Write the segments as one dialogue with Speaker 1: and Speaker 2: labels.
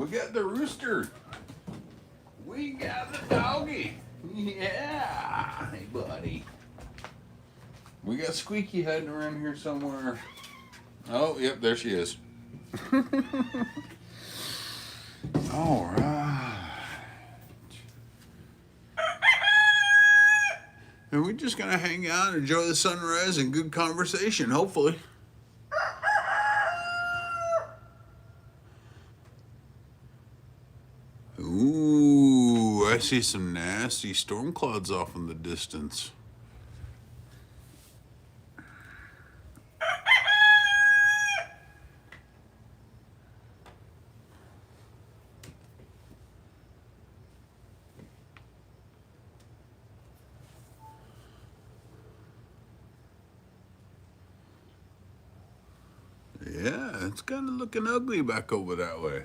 Speaker 1: We got the rooster. We got the doggy. Yeah. Hey, buddy. We got Squeaky hiding around here somewhere. Oh, yep, there she is. All right. And we're just going to hang out, enjoy the sunrise, and good conversation, hopefully. Ooh, I see some nasty storm clouds off in the distance. Yeah, it's kind of looking ugly back over that way.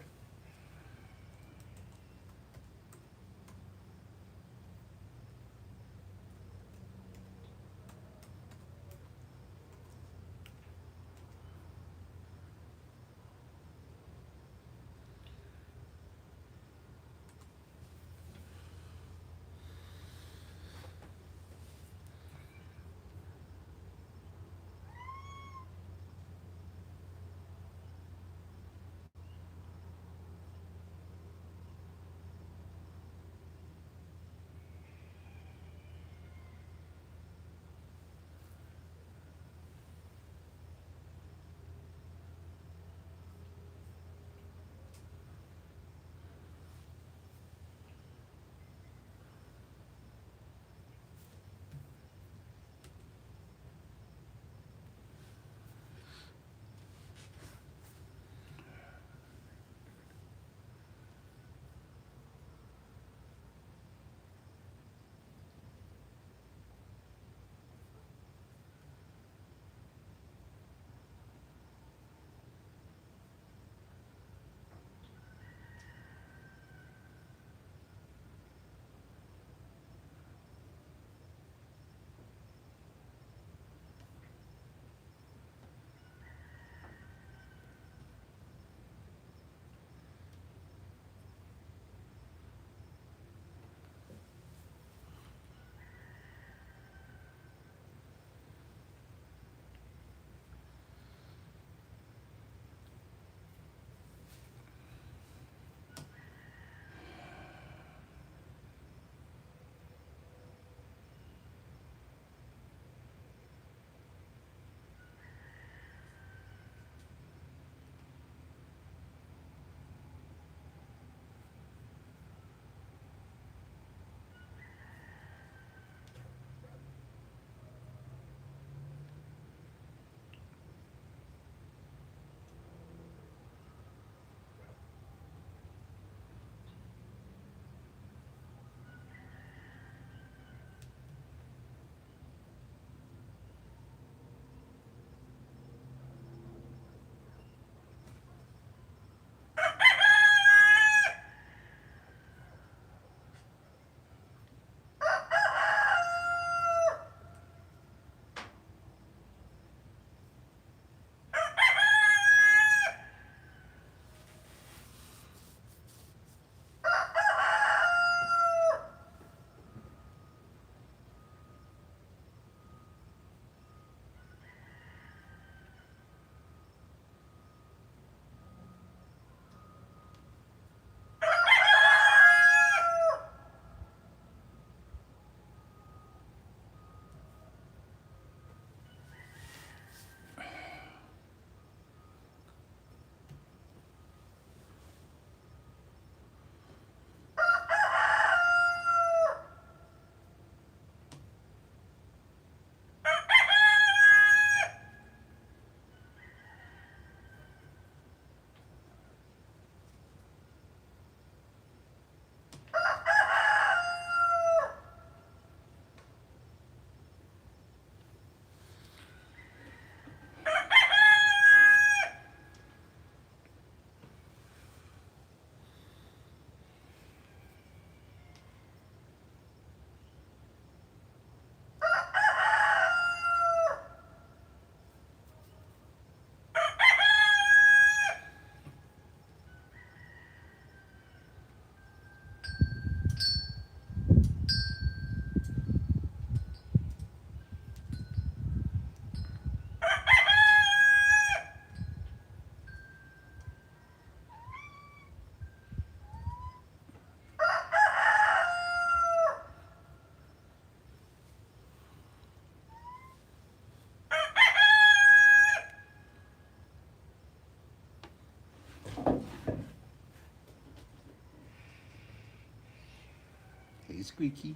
Speaker 1: Squeaky.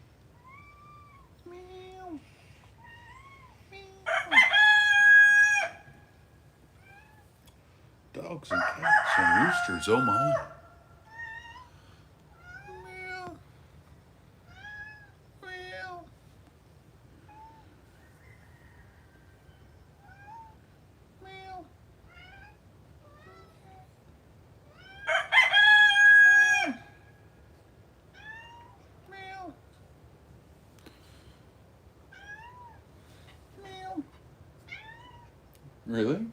Speaker 1: Meow. Meow. Dogs and cats and roosters, oh my. Meow. Meow. Meow. Meow. Meow. Really?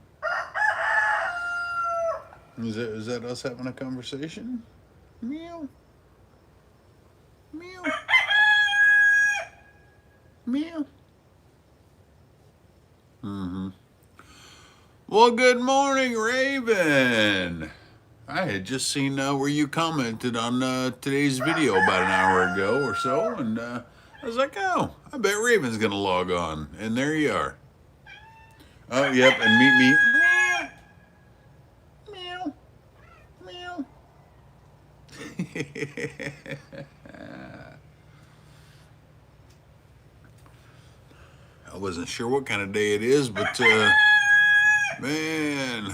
Speaker 1: Is that us having a conversation? Meow. Meow. Meow. Mm-hmm. Well, good morning, Raven. I had just seen where you commented on today's video about an hour ago or so, and I was like, oh, I bet Raven's gonna log on, and there you are. Oh, yep, and meet me. Meow. Meow. I wasn't sure what kind of day it is, but man.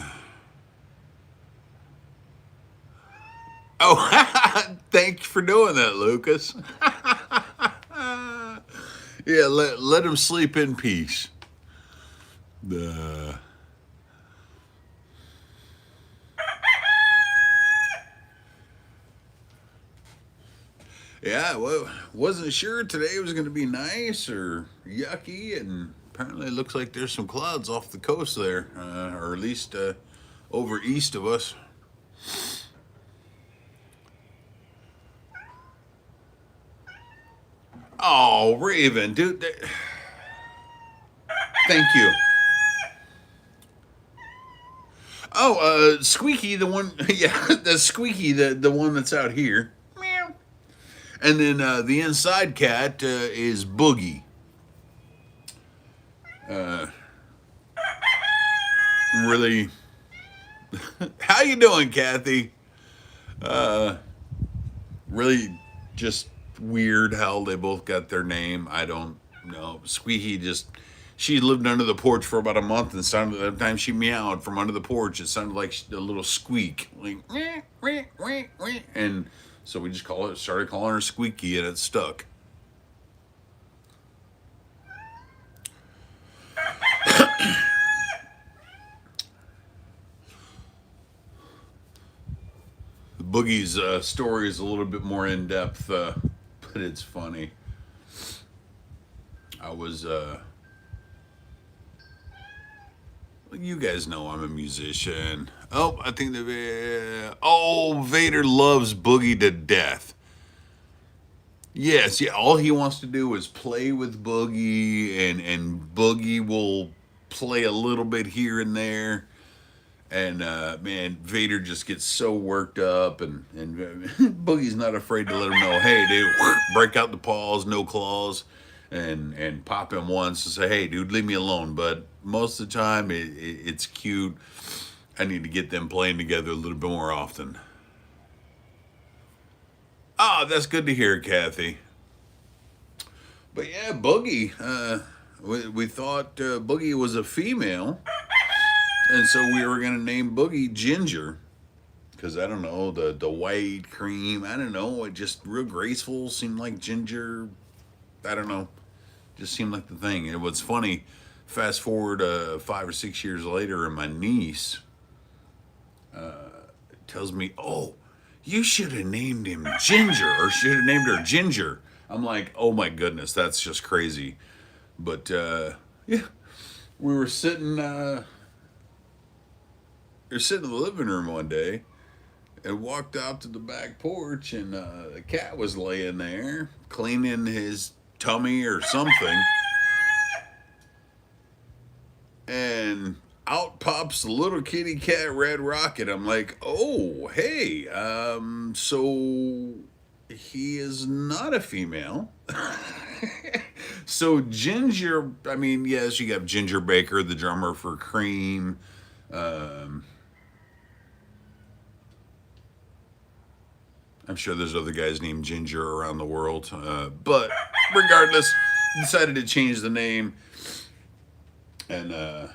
Speaker 1: Oh, thank you for doing that, Lucas. Yeah, let him sleep in peace. Yeah, well, wasn't sure today was going to be nice or yucky, and apparently it looks like there's some clouds off the coast there, or at least over east of us. Oh, Raven, dude. Thank you. Oh, Squeaky, the one, yeah, the Squeaky, the one that's out here. Meow. And then the inside cat is Boogie. Really, how you doing, Kathy? Really just weird how they both got their name. I don't know. Squeaky just, she lived under the porch for about a month, and sounded, every time she meowed from under the porch, it sounded like a little squeak, like and so we just started calling her Squeaky, and it stuck. Boogie's story is a little bit more in depth, but it's funny. I was, you guys know I'm a musician. Oh, I think Vader loves Boogie to death. Yes, yeah, all he wants to do is play with Boogie, and Boogie will play a little bit here and there. And man, Vader just gets so worked up, and Boogie's not afraid to let him know, hey, dude, break out the paws, no claws, and pop him once and say, hey, dude, leave me alone. But most of the time, it's cute. I need to get them playing together a little bit more often. Ah, that's good to hear, Kathy. But yeah, Boogie, we thought Boogie was a female. And so we were going to name Boogie Ginger, because I don't know, the white cream, I don't know, it just real graceful, seemed like ginger, I don't know, just seemed like the thing. And what's funny, fast forward 5 or 6 years later, and my niece tells me, oh, you should have named him Ginger, or should have named her Ginger. I'm like, oh my goodness, that's just crazy. But yeah, we were sitting... They're sitting in the living room one day and walked out to the back porch, and the cat was laying there cleaning his tummy or something. And out pops the little kitty cat, Red Rocket. I'm like, oh, hey, so he is not a female. So Ginger, I mean, yes, you got Ginger Baker, the drummer for Cream. I'm sure there's other guys named Ginger around the world. But regardless, decided to change the name. And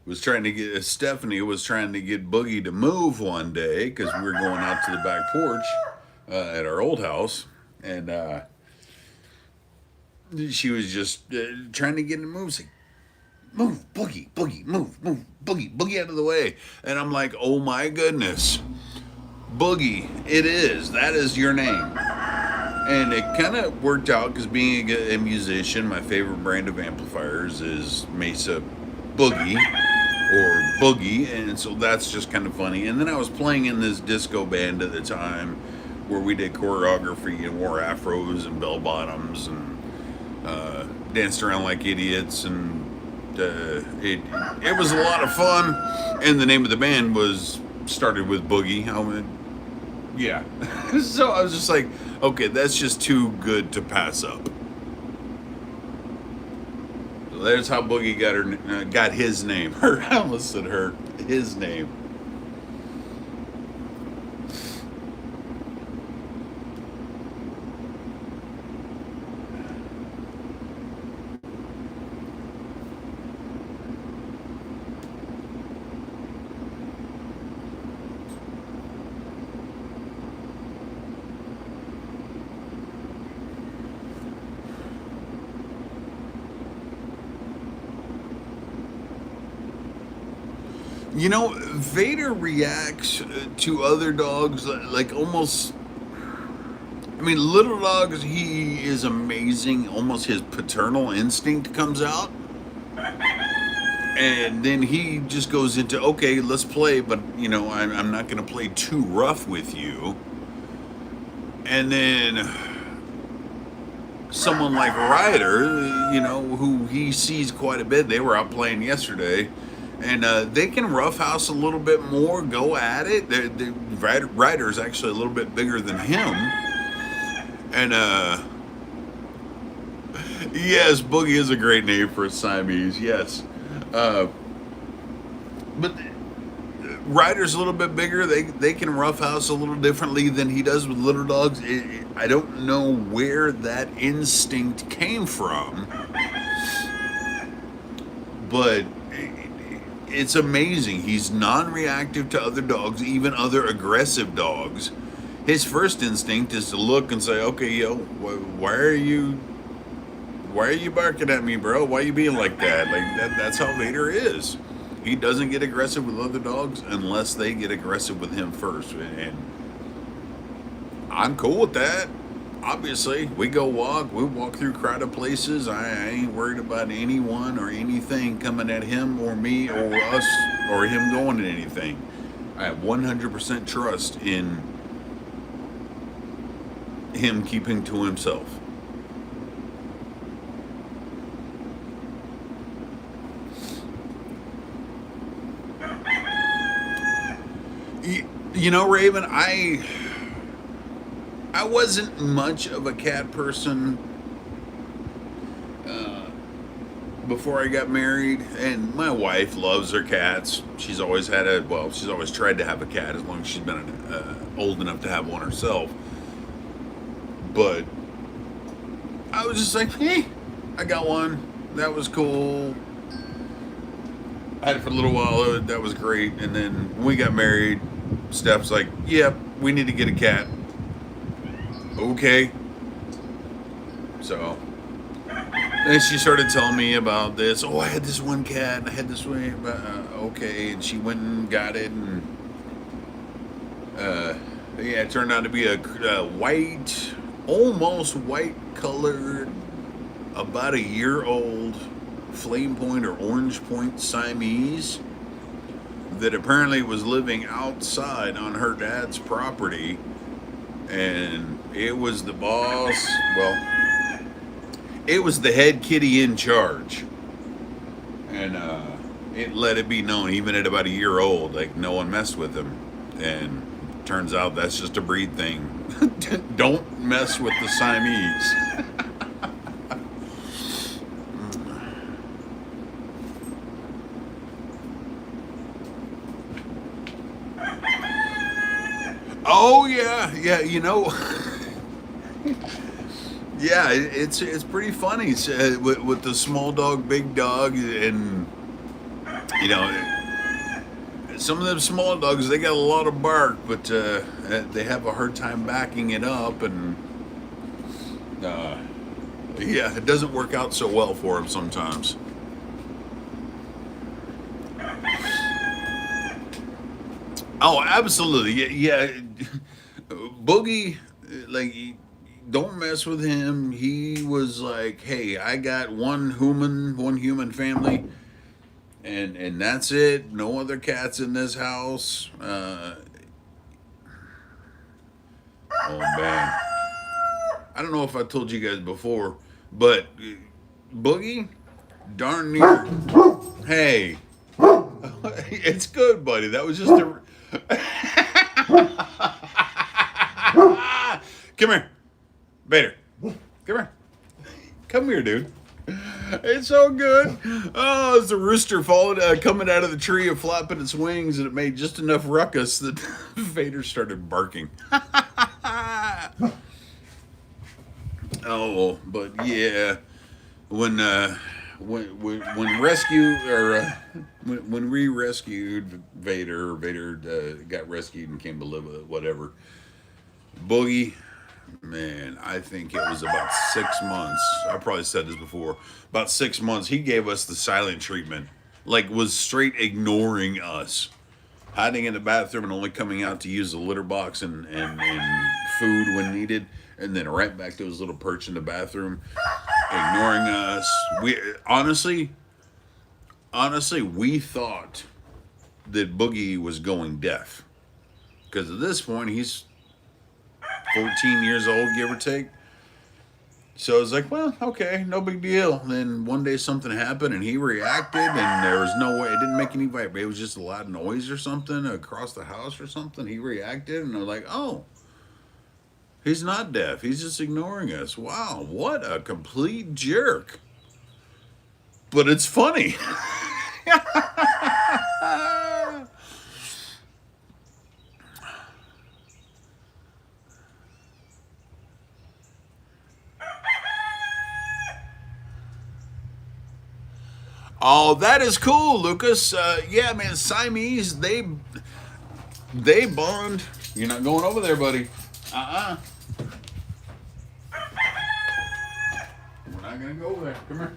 Speaker 1: was trying to get Stephanie was trying to get Boogie to move one day because we were going out to the back porch at our old house, and she was just trying to get him to move. Like, move, Boogie, Boogie, move, Boogie, Boogie out of the way. And I'm like, oh my goodness, Boogie, it is. That is your name. And it kind of worked out because being a musician, my favorite brand of amplifiers is Mesa Boogie or Boogie, and so that's just kind of funny. And then I was playing in this disco band at the time where we did choreography and wore afros and bell bottoms and danced around like idiots, and it was a lot of fun. And the name of the band was started with Boogie. Yeah. So I was just like, okay, that's just too good to pass up. So there's how Boogie got his name. I almost said his name. You know, Vader reacts to other dogs like almost. I mean, little dogs, he is amazing. Almost his paternal instinct comes out. And then he just goes into, okay, let's play, but, you know, I'm not going to play too rough with you. And then someone like Ryder, you know, who he sees quite a bit, they were out playing yesterday. And they can roughhouse a little bit more, go at it. Ryder's actually a little bit bigger than him. And, yes, Boogie is a great name for a Siamese, yes. But Ryder's a little bit bigger. They can roughhouse a little differently than he does with little dogs. I don't know where that instinct came from. But it's amazing. He's non-reactive to other dogs, even other aggressive dogs. His first instinct is to look and say, okay, yo, why are you barking at me, bro? Why are you being like that? Like that's how Vader is. He doesn't get aggressive with other dogs unless they get aggressive with him first. And I'm cool with that. Obviously, we walk through crowded places. I ain't worried about anyone or anything coming at him or me or us or him going at anything. I have 100% trust in him keeping to himself. You know, Raven, I wasn't much of a cat person before I got married, and my wife loves her cats. She's always she's always tried to have a cat as long as she's been old enough to have one herself. But I was just like, hey, I got one. That was cool. I had it for a little while. That was great. And then when we got married, Steph's like, yep, we need to get a cat. Okay. So then she started telling me about this. Oh, I had this one cat. I had this one. Okay. And she went and got it. And yeah, it turned out to be a white, almost white colored, about a year old flame point or orange point Siamese that apparently was living outside on her dad's property. And it was the boss. Well, it was the head kitty in charge. And it let it be known, even at about a year old, like no one messed with him. And turns out that's just a breed thing. Don't mess with the Siamese. Oh yeah, yeah. You know, yeah. It's pretty funny with the small dog, big dog, and you know, some of them small dogs they got a lot of bark, but they have a hard time backing it up, and uh, yeah, it doesn't work out so well for them sometimes. Oh, absolutely. Yeah, yeah. Boogie, like, don't mess with him. He was like, "Hey, I got one human family, and that's it. No other cats in this house." Oh man, I don't know if I told you guys before, but Boogie, darn near. Hey, it's good, buddy. That was just a. Come here, Vader. Come here. Come here, dude. It's so good. Oh, it's a rooster falling, coming out of the tree and flapping its wings, and it made just enough ruckus that Vader started barking. Oh, but yeah, when when rescue or when we rescued Vader, Vader got rescued and came to live with it, whatever. Boogie, man, I think it was about 6 months. I probably said this before. About 6 months, he gave us the silent treatment. Like, was straight ignoring us, hiding in the bathroom and only coming out to use the litter box and food when needed, and then right back to his little perch in the bathroom, ignoring us. We honestly, we thought that Boogie was going deaf because at this point he's 14 years old, give or take. So I was like, well, okay, no big deal. Then one day something happened and he reacted, and there was no way, it didn't make any vibration. It was just a loud noise or something across the house or something. He reacted, and I was like, oh, he's not deaf. He's just ignoring us. Wow, what a complete jerk. But it's funny. Oh, that is cool, Lucas. Yeah, man, Siamese, they bond. You're not going over there, buddy. Uh-uh. We're not gonna go over there. Come here.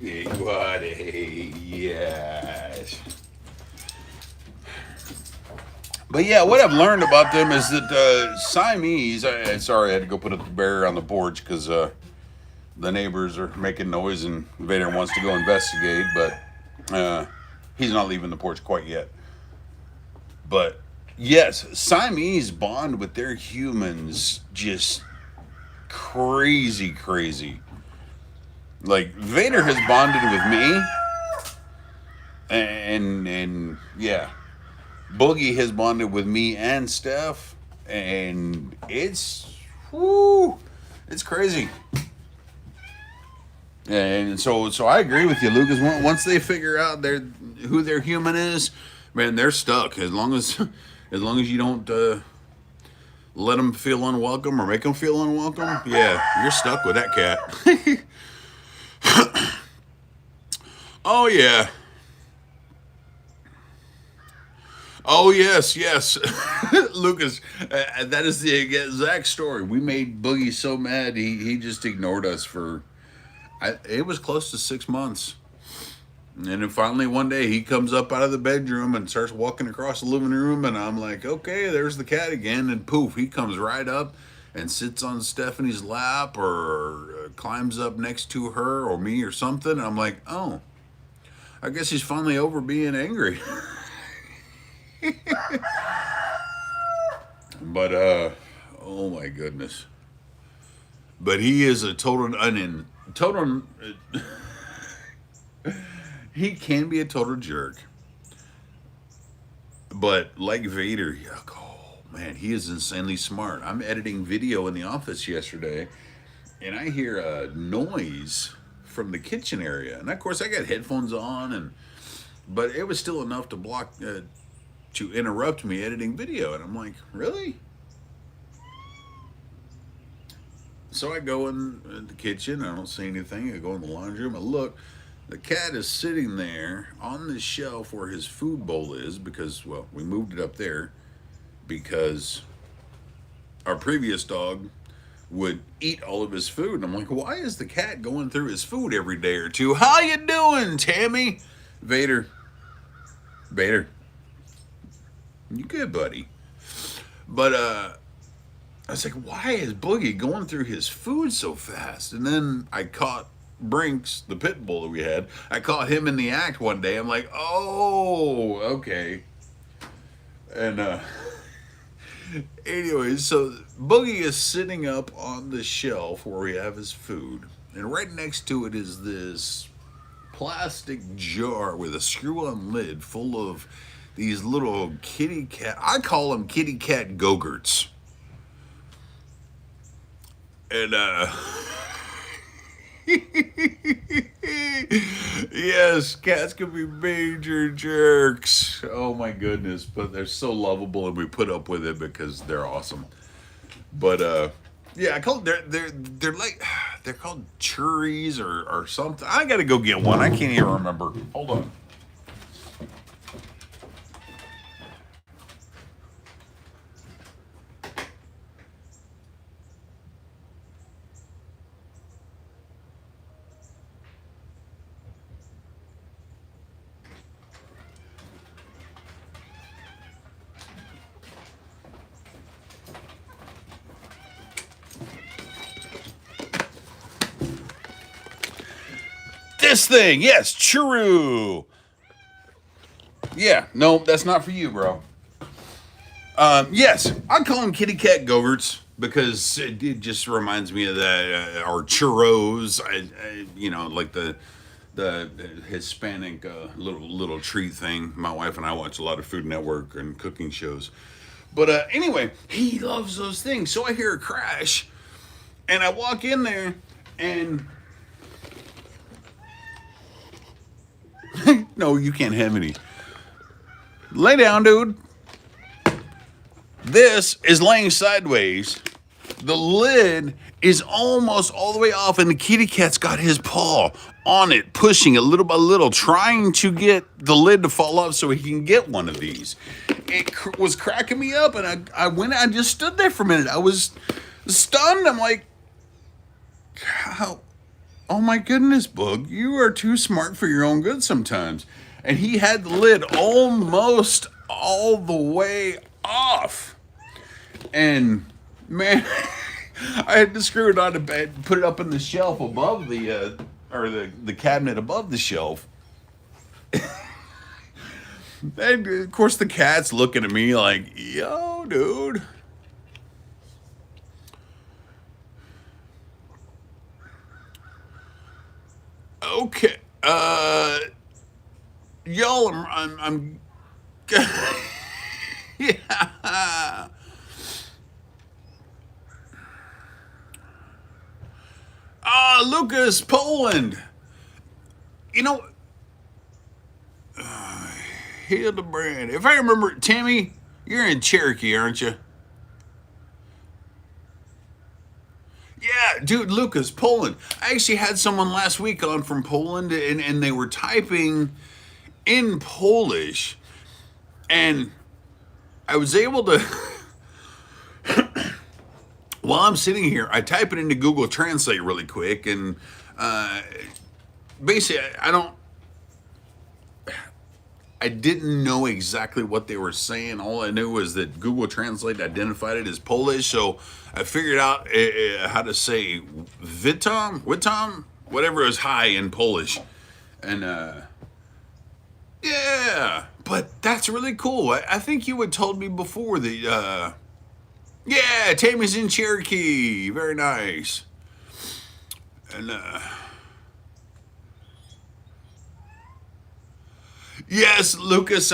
Speaker 1: Yeah, buddy. Yes. But yeah, what I've learned about them is that Siamese. Sorry, I had to go put up the barrier on the porch because the neighbors are making noise and Vader wants to go investigate, but he's not leaving the porch quite yet. But yes, Siamese bond with their humans just crazy, crazy. Like Vader has bonded with me, and yeah, Boogie has bonded with me and Steph, and it's crazy. And so I agree with you, Lucas. Once they figure out who their human is, man, they're stuck. As long as you don't let them feel unwelcome or make them feel unwelcome, yeah, you're stuck with that cat. Oh yeah. Oh yes, yes, Lucas. That is the exact story. We made Boogie so mad he just ignored us for. It was close to 6 months, and then finally one day he comes up out of the bedroom and starts walking across the living room, and I'm like, okay, there's the cat again, and poof, he comes right up and sits on Stephanie's lap or climbs up next to her or me or something. And I'm like, oh, I guess he's finally over being angry. But oh my goodness. But he is a total onion. Total. He can be a total jerk. But like Vader, yuck. Oh, Man, he is insanely smart. I'm editing video in the office yesterday, and I hear a noise from the kitchen area. And of course, I got headphones on, but it was still enough to block to interrupt me editing video. And I'm like, really? So I go in the kitchen. I don't see anything. I go in the laundry room. I look. The cat is sitting there on the shelf where his food bowl is because, well, we moved it up there because our previous dog would eat all of his food. And I'm like, why is the cat going through his food every day or two? How you doing, Tammy? Vader. Vader. You good, buddy? But I was like, why is Boogie going through his food so fast? And then I caught Brinks, the pit bull that we had. I caught him in the act one day. I'm like, oh, okay. And anyways, so Boogie is sitting up on the shelf where we have his food. And right next to it is this plastic jar with a screw-on lid full of these little kitty cat, I call them kitty cat Go-Gurts. And yes, cats can be major jerks. Oh my goodness, but they're so lovable, and we put up with it because they're awesome. But yeah, I call they're like they're called churries or something. I gotta go get one. I can't even remember. Hold on. This thing, yes, churro. Yeah, no, that's not for you, bro. Yes, I call them kitty cat Go-Gurts because it just reminds me of that, or churros. Like the Hispanic little treat thing. My wife and I watch a lot of Food Network and cooking shows. But anyway, he loves those things. So I hear a crash, and I walk in there, and no, you can't have any. Lay down, dude. This is laying sideways. The lid is almost all the way off, and the kitty cat's got his paw on it, pushing it little by little, trying to get the lid to fall off so he can get one of these. It was cracking me up, and I just stood there for a minute. I was stunned. I'm like, how? Oh my goodness, Boog, you are too smart for your own good sometimes. And he had the lid almost all the way off. And man, I had to screw it on the bed, put it up in the shelf above the cabinet above the shelf. And of course the cat's looking at me like, yo, dude. Okay. Y'all, I'm yeah. Lucas, Poland. You know, Hildebrand. If I remember, Tammy, you're in Cherokee, aren't you? Yeah, dude, Lucas, Poland. I actually had someone last week on from Poland, and they were typing in Polish, and I was able to, while I'm sitting here, I type it into Google Translate really quick, and basically, I didn't know exactly what they were saying. All I knew was that Google Translate identified it as Polish, so I figured out how to say Witam, whatever is hi in Polish. And yeah, but that's really cool. I think you had told me before that, yeah, Tammy's in Cherokee. Very nice. And yes, Lucas,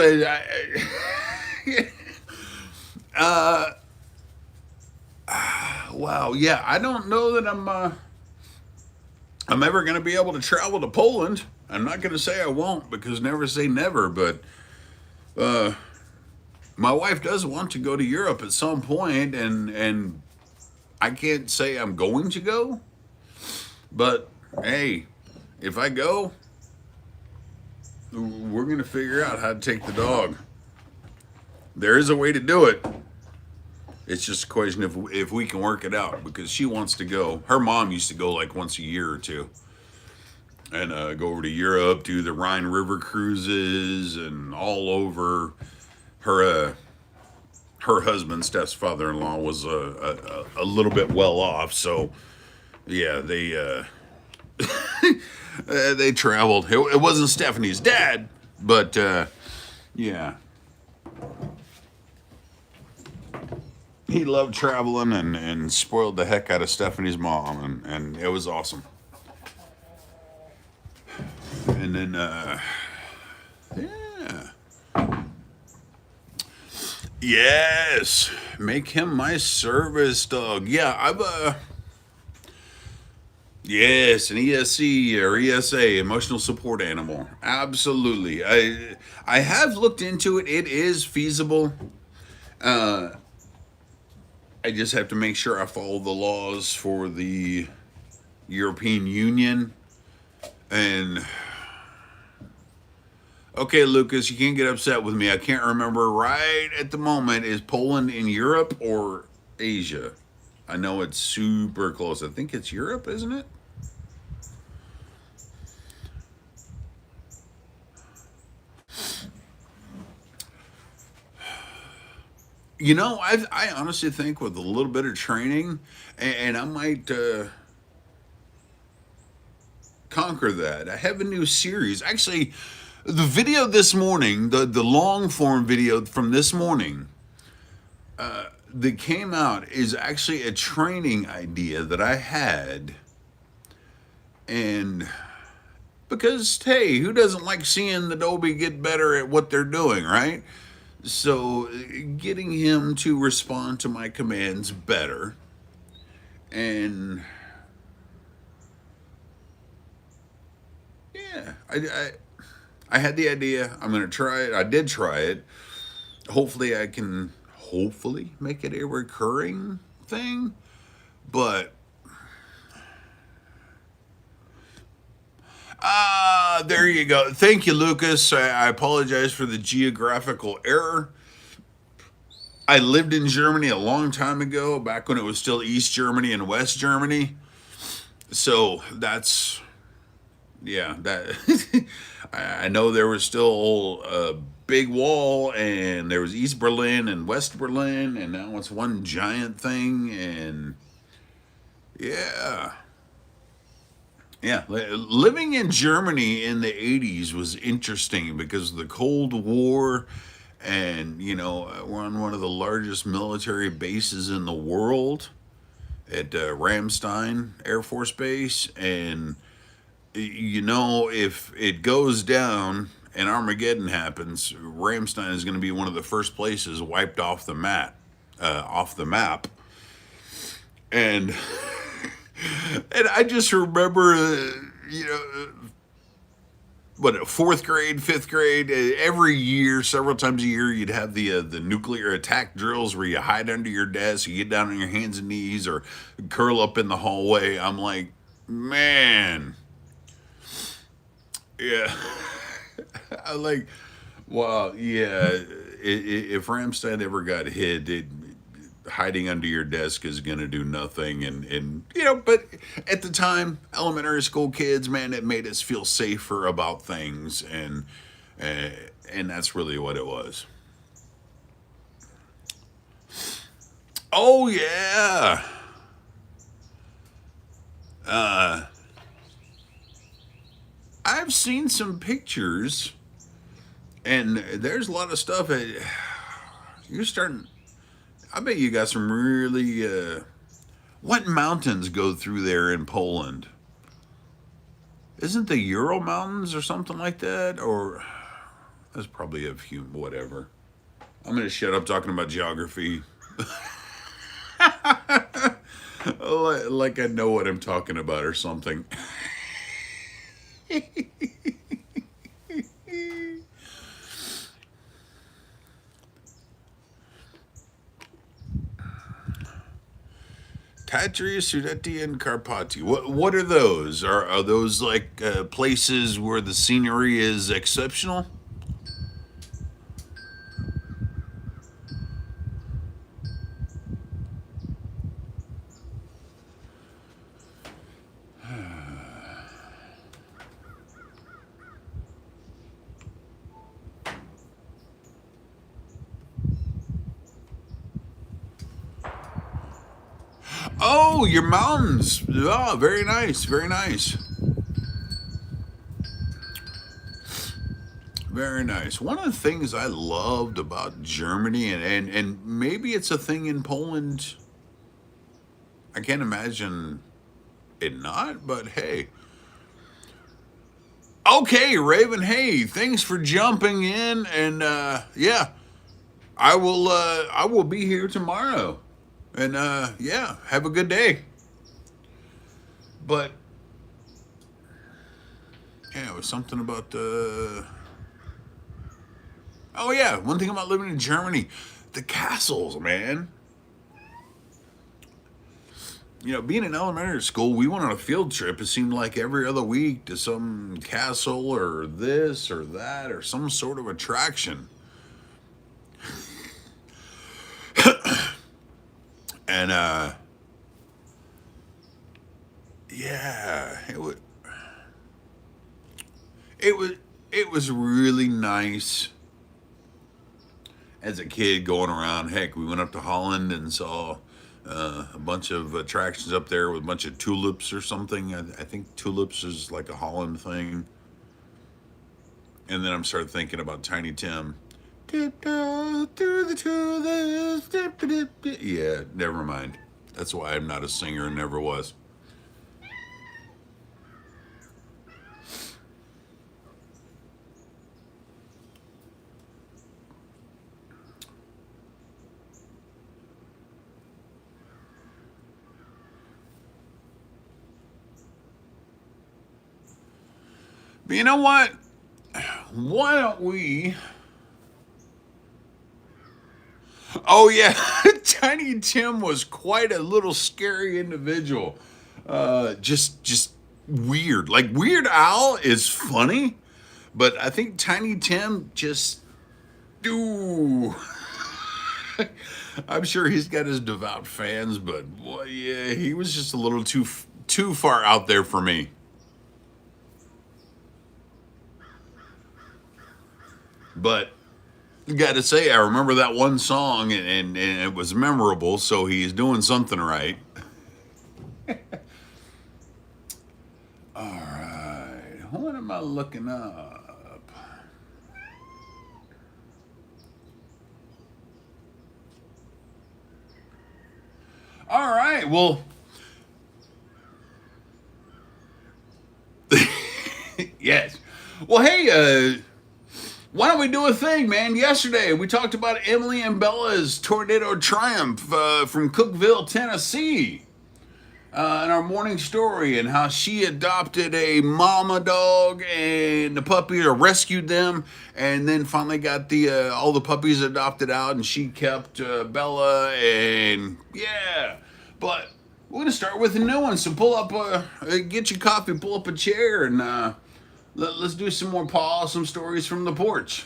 Speaker 1: Uh, wow. Yeah, I don't know that I'm ever going to be able to travel to Poland. I'm not going to say I won't because never say never, but uh, my wife does want to go to Europe at some point, and I can't say I'm going to go, but hey, if I go, we're going to figure out how to take the dog. There is a way to do it. It's just a question if we can work it out because she wants to go. Her mom used to go like once a year or two and go over to Europe, do the Rhine River cruises, and all over. Her husband, Steph's father-in-law, was a little bit well off, so yeah, they traveled. It wasn't Stephanie's dad, but yeah. He loved traveling and spoiled the heck out of Stephanie's mom, and it was awesome. And then, yeah. Yes, make him my service dog. Yeah, yes, an ESC or ESA, emotional support animal. Absolutely. I have looked into it. It is feasible. I just have to make sure I follow the laws for the European Union. And okay, Lucas, you can't get upset with me. I can't remember right at the moment. Is Poland in Europe or Asia? I know it's super close. I think it's Europe, isn't it? You know, I honestly think with a little bit of training, and I might conquer that. I have a new series. Actually, the video this morning, the long form video from this morning that came out is actually a training idea that I had. And because, hey, who doesn't like seeing the Dobie get better at what they're doing, right? So getting him to respond to my commands better, and yeah, I had the idea. I'm gonna try it. I did try it. Hopefully I can make it a recurring thing, but there you go. Thank you, Lucas. I apologize for the geographical error. I lived in Germany a long time ago, back when it was still East Germany and West Germany. So that's, yeah, that I know there was still a big wall, and there was East Berlin and West Berlin, and now it's one giant thing, and yeah. Yeah, living in Germany in the 80s was interesting because of the Cold War, and you know, we're on one of the largest military bases in the world at Ramstein Air Force Base, and you know, if it goes down and Armageddon happens, Ramstein is going to be one of the first places wiped off the map, and and I just remember, you know, what, fourth grade, fifth grade, every year, several times a year, you'd have the nuclear attack drills where you hide under your desk, you get down on your hands and knees, or curl up in the hallway. I'm like, man, yeah. I'm like, wow, yeah. If Ramstein ever got hit, hiding under your desk is going to do nothing, and you know, but at the time, elementary school kids, man, it made us feel safer about things, and that's really what it was. Oh yeah. uh I've seen some pictures, and there's a lot of stuff you're starting. I bet you got some really what mountains go through there in Poland? Isn't the Ural Mountains or something like that? Or that's probably a few, whatever. I'm going to shut up talking about geography. Like I know what I'm talking about or something. Tatri, Sudeti, and Karpati. What are those? Are those like places where the scenery is exceptional? Oh, your mountains. Oh, very nice, very nice. Very nice. One of the things I loved about Germany, and maybe it's a thing in Poland, I can't imagine it not, but hey. Okay, Raven, hey, thanks for jumping in, and yeah, I will be here tomorrow. And yeah, have a good day. But yeah, it was something about oh yeah, one thing about living in Germany, the castles, man. You know, being in elementary school, we went on a field trip. It seemed like every other week to some castle or this or that or some sort of attraction. And yeah, it was it was really nice as a kid going around. Heck, we went up to Holland and saw a bunch of attractions up there with a bunch of tulips or something. I think tulips is like a Holland thing. And then I'm started thinking about Tiny Tim. Tiptoe through the tulips. Yeah, never mind. That's why I'm not a singer and never was. But you know what? Why don't we? Oh yeah, Tiny Tim was quite a little scary individual. Just weird. Like Weird Al is funny, but I think Tiny Tim just do. I'm sure he's got his devout fans, but boy, yeah, he was just a little too far out there for me. But got to say, I remember that one song, and it was memorable. So he's doing something right. All right, what am I looking up? All right, well, yes. Well, hey, why don't we do a thing, man? Yesterday we talked about Emily and Bella's tornado triumph from Cookeville, Tennessee. In our morning story, and how she adopted a mama dog and the puppy, or rescued them, and then finally got the all the puppies adopted out, and she kept Bella, and yeah. But we're gonna start with a new one. So pull up, get your coffee, pull up a chair, and let's do some more possum stories from the porch.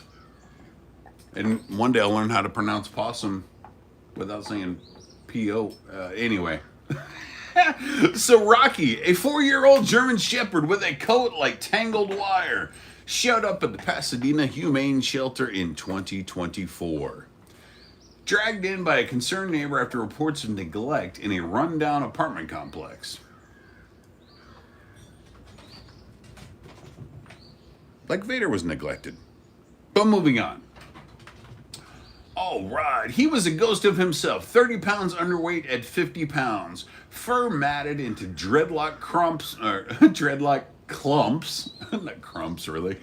Speaker 1: And one day I'll learn how to pronounce possum without saying P-O. Anyway. So Rocky, a 4-year-old German Shepherd with a coat like tangled wire, showed up at the Pasadena Humane Shelter in 2024. Dragged in by a concerned neighbor after reports of neglect in a rundown apartment complex. Like Vader was neglected. But moving on. All right, he was a ghost of himself, 30 pounds underweight at 50 pounds, fur matted into dreadlock clumps, not crumps, really.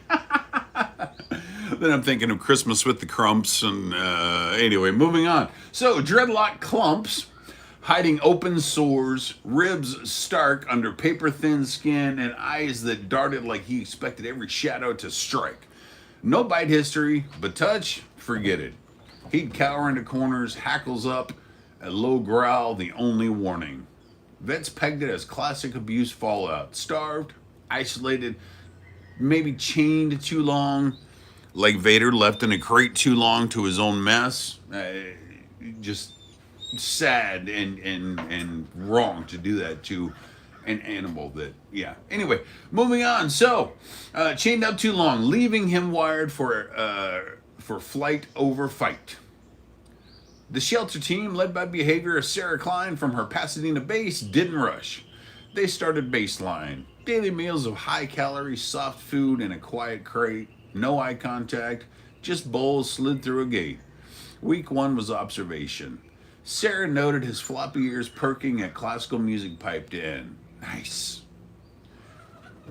Speaker 1: Then I'm thinking of Christmas with the Crumps. And anyway, moving on. So, dreadlock clumps, hiding open sores, ribs stark under paper-thin skin, and eyes that darted like he expected every shadow to strike. No bite history, but touch, forget it. He'd cower into corners, hackles up, a low growl, the only warning. Vets pegged it as classic abuse fallout. Starved, isolated, maybe chained too long, like Vader left in a crate too long to his own mess. Just sad and wrong to do that to an animal that, yeah. Anyway, moving on. So, chained up too long, leaving him wired for flight over fight. The shelter team, led by behaviorist Sarah Klein from her Pasadena base, didn't rush. They started baseline. Daily meals of high-calorie, soft food in a quiet crate. No eye contact. Just bowls slid through a gate. Week 1 was observation. Sarah noted his floppy ears perking at classical music piped in. Nice.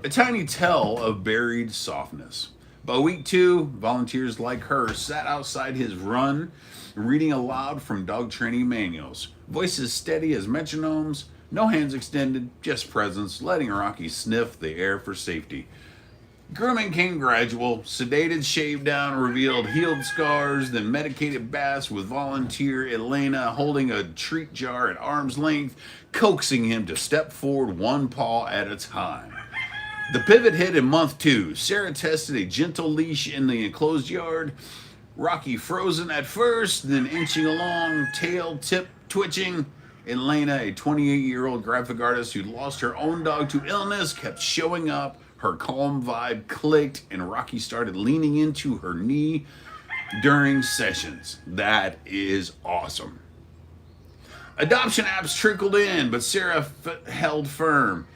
Speaker 1: A tiny tell of buried softness. By week 2, volunteers like her sat outside his run, reading aloud from dog training manuals. Voices steady as metronomes, no hands extended, just presence, letting Rocky sniff the air for safety. Grooming came gradual. Sedated, shaved down, revealed healed scars, then medicated baths with volunteer Elena holding a treat jar at arm's length, coaxing him to step forward one paw at a time. The pivot hit in month 2. Sarah tested a gentle leash in the enclosed yard. Rocky frozen at first, then inching along, tail tip twitching. Elena, a 28-year-old graphic artist who lost her own dog to illness, kept showing up. Her calm vibe clicked, and Rocky started leaning into her knee during sessions. That is awesome. Adoption apps trickled in, but Sarah held firm.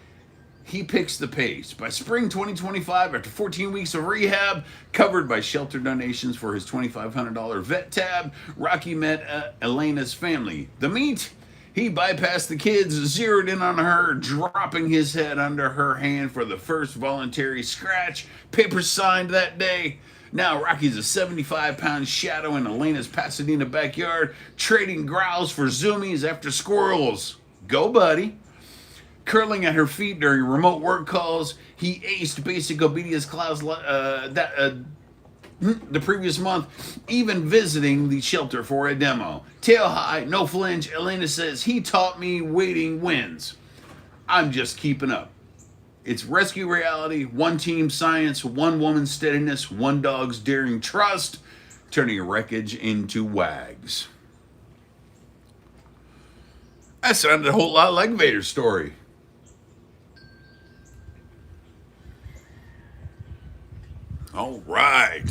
Speaker 1: He picks the pace. By spring 2025, after 14 weeks of rehab, covered by shelter donations for his $2,500 vet tab, Rocky met Elena's family. The meet? He bypassed the kids, zeroed in on her, dropping his head under her hand for the first voluntary scratch. Paper signed that day. Now Rocky's a 75-pound shadow in Elena's Pasadena backyard, trading growls for zoomies after squirrels. Go, buddy. Curling at her feet during remote work calls, he aced basic obedience class the previous month, even visiting the shelter for a demo. Tail high, no flinch, Elena says, he taught me waiting wins. I'm just keeping up. It's rescue reality, one team science, one woman's steadiness, one dog's daring trust, turning wreckage into wags. That sounded a whole lot like Vader's story. All right.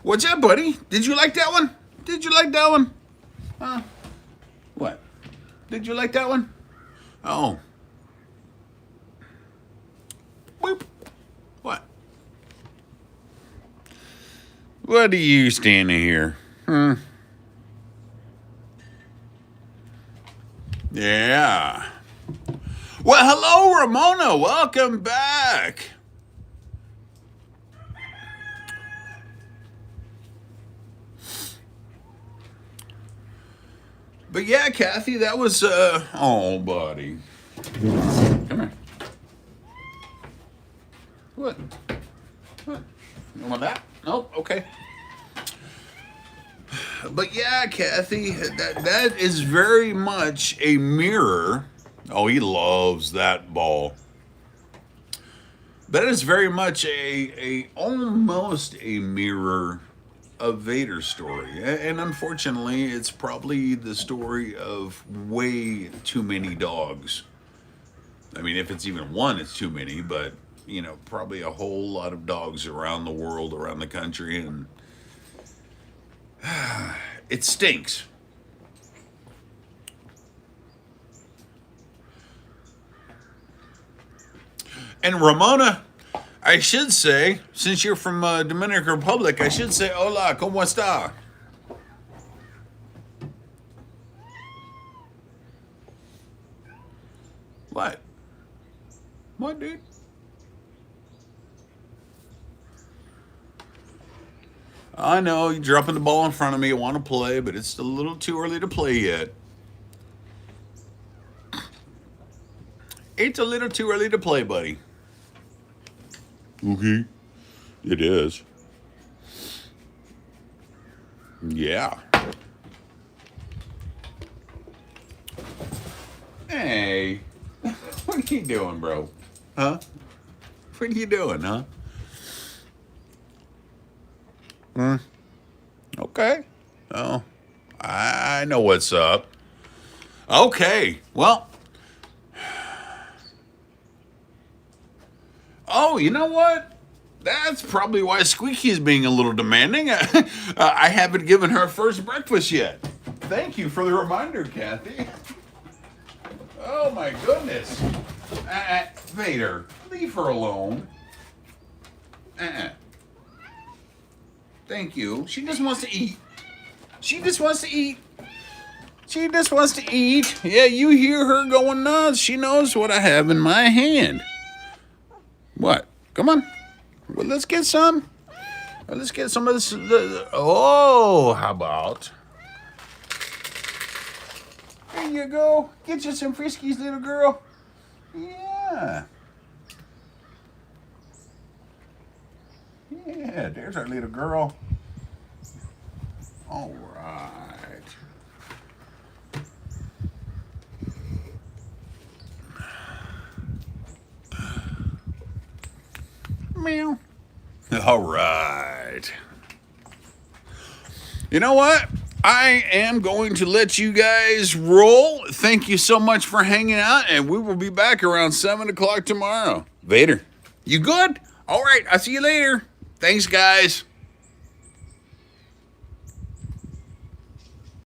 Speaker 1: What's up, buddy? Did you like that one? Did you like that one? What? Did you like that one? Oh. Boop. What? What are you standing here? Yeah. Well, hello, Ramona. Welcome back. But yeah, Kathy, that was, oh, buddy. Come here. What? What? You want that? Nope, okay. But yeah, Kathy, that is very much a mirror. Oh, he loves that ball. That is very much almost a mirror of Vader's story. And unfortunately, it's probably the story of way too many dogs. I mean, if it's even one, it's too many, but, you know, probably a whole lot of dogs around the world, around the country, and it stinks. And Ramona, I should say, since you're from Dominican Republic, I should say, hola, ¿cómo está? What? What, dude? I know you're dropping the ball in front of me. You want to play, but it's a little too early to play yet. It's a little too early to play, buddy. Okay. It is. Yeah. Hey. What are you doing, bro? Huh? What are you doing, huh? Okay. Oh, I know what's up. Okay. Well. Oh, you know what? That's probably why Squeaky is being a little demanding. I haven't given her first breakfast yet. Thank you for the reminder, Kathy. Oh my goodness. Vader, leave her alone. Thank you. She just wants to eat. She just wants to eat. She just wants to eat. Yeah, you hear her going nuts. She knows what I have in my hand. What? Come on. Well, let's get some. Let's get some of this. Oh, how about? There you go. Get you some Friskies, little girl. Yeah. Yeah, there's our little girl. All right. Meow. All right. You know what? I am going to let you guys roll. Thank you so much for hanging out, and we will be back around 7 o'clock tomorrow. Vader, you good? All right, I'll see you later. Thanks, guys.